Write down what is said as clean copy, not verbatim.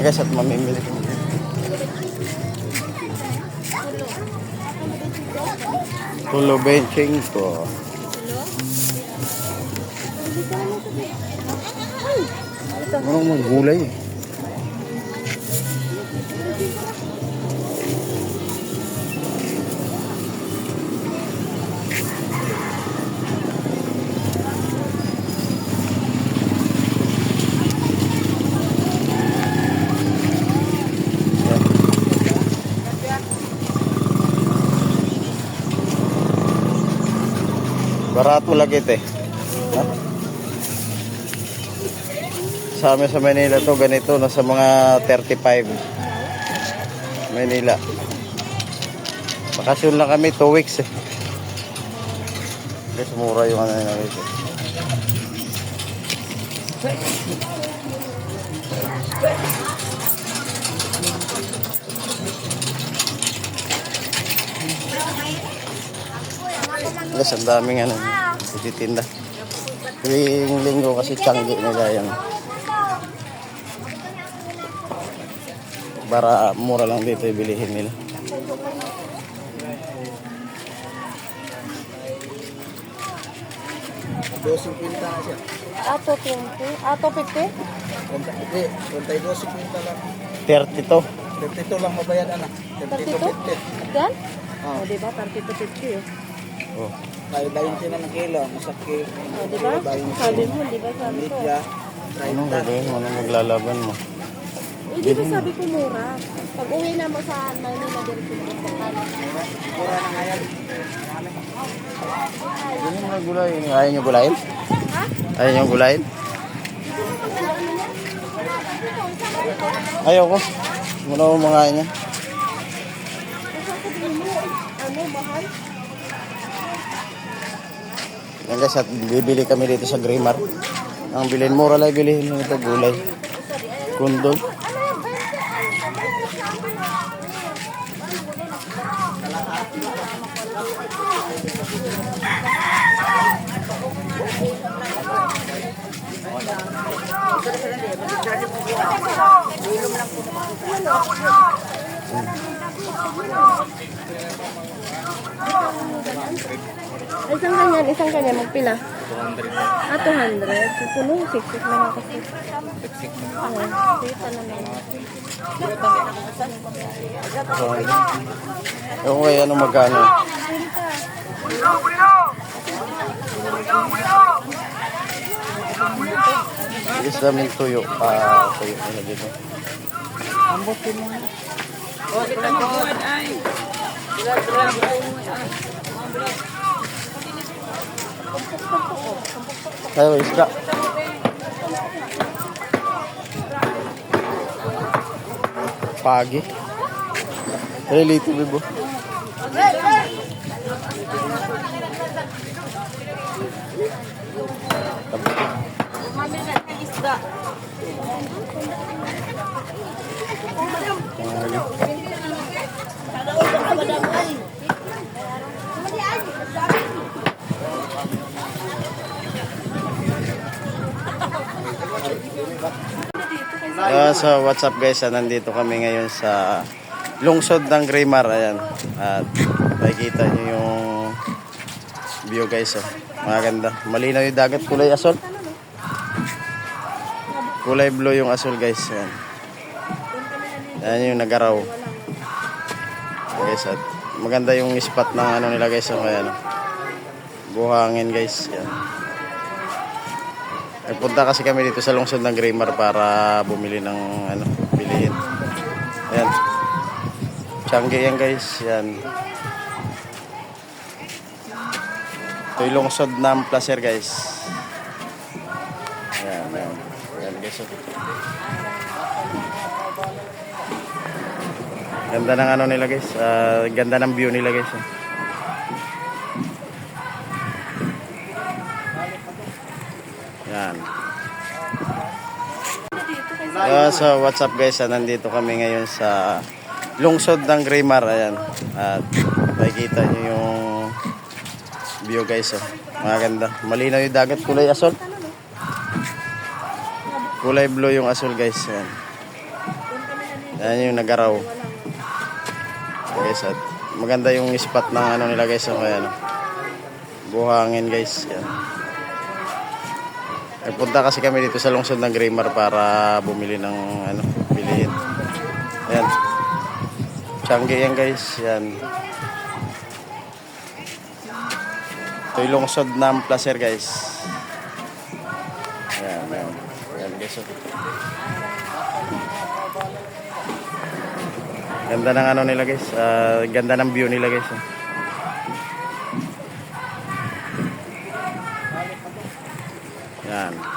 guys at mamimili ko. Tulo benching ko. Ano mga gulay eh. Barato lagi ito eh. Ha? Sa amin sa Manila to ganito, nasa mga 35 Manila. Bakasyon lang kami 2 weeks eh. Guys, mura yung ano nila rito. Guys, ang daming ano ititinda. Tuwing linggo kasi tiyanggi nila yan. Para mura lang dito ibilihin nila. Dosing pinta na siya. Ato 20? Ato 50? Hindi, 22 pinta lang. 30 to. 32 lang mabayad anak. 32 50. Yan? Oh. O, diba? 30 to 50 eh. Oh. Tayo 20 na ng kilo. Masakit. O, diba? Sabi mo, diba? Sabi ko. Lidya. Anong gagawin mo? Anong maglalaban mo? Eh, diba sabi ko mura? Pag uwi na mo sa Manila, diretso mo sa Mura na ngayon. Ano mga gulay? Ayaw nyo gulayin? Ha? Ayaw nyo gulayin? Ayaw ko. Muna ko mga niya. Ano, mahal? Yan guys, at bibili kami dito sa Grimar. Ang bilhin mura lang bilihin nyo ito gulay. Kundol. Isang ganyan, magpila? 200. Ah, 200. So, puno, 60 naman kasi. 60 naman. Kita naman. Okay, ano magkano? Guys, daming tuyo. Tuyo nila dito. Ambotin mo. Tayo, isda. Pagi. Relative, bibo. So what's up guys, nandito kami ngayon sa lungsod ng Grimar. Ayan, at makikita nyo yung view guys. Maganda, malinaw yung dagat, kulay asol, kulay blue yung asol guys. Ayan, ayan yung nagaraw guys, at maganda yung spot ng ano nila guys. Ayan, buhangin guys. Ayan. Nagpunta kasi kami dito sa lungsod ng Grimar para bumili ng ano, bilihin. Ayan. Tiyanggi yan guys. Ayan. Ito yung lungsod ng Placer guys. Ayan, ayan. Ayan guys. Ganda ng ano nila guys. Ganda ng view nila guys. Yan. So what's up guys, nandito kami ngayon sa lungsod ng Grimar. Ayan, at makikita nyo yung view guys. Maganda, malinaw yung dagat, kulay asol, kulay blue yung asol guys. Ayan. Ayan yung nagaraw. Guys, at maganda yung spot ng ano nila guys. So, kaya, ano, buhangin guys. Yan. Nagpunta kasi kami dito sa lungsod ng Grimar para bumili ng ano, bilihin. Ayan. Changi yan guys. Yan. Ito yung lungsod ng Placer guys. Ayan, ayan. Ayan guys. Oh. Ganda ng ano nila guys. Ganda ng view nila guys. Oh. Yan.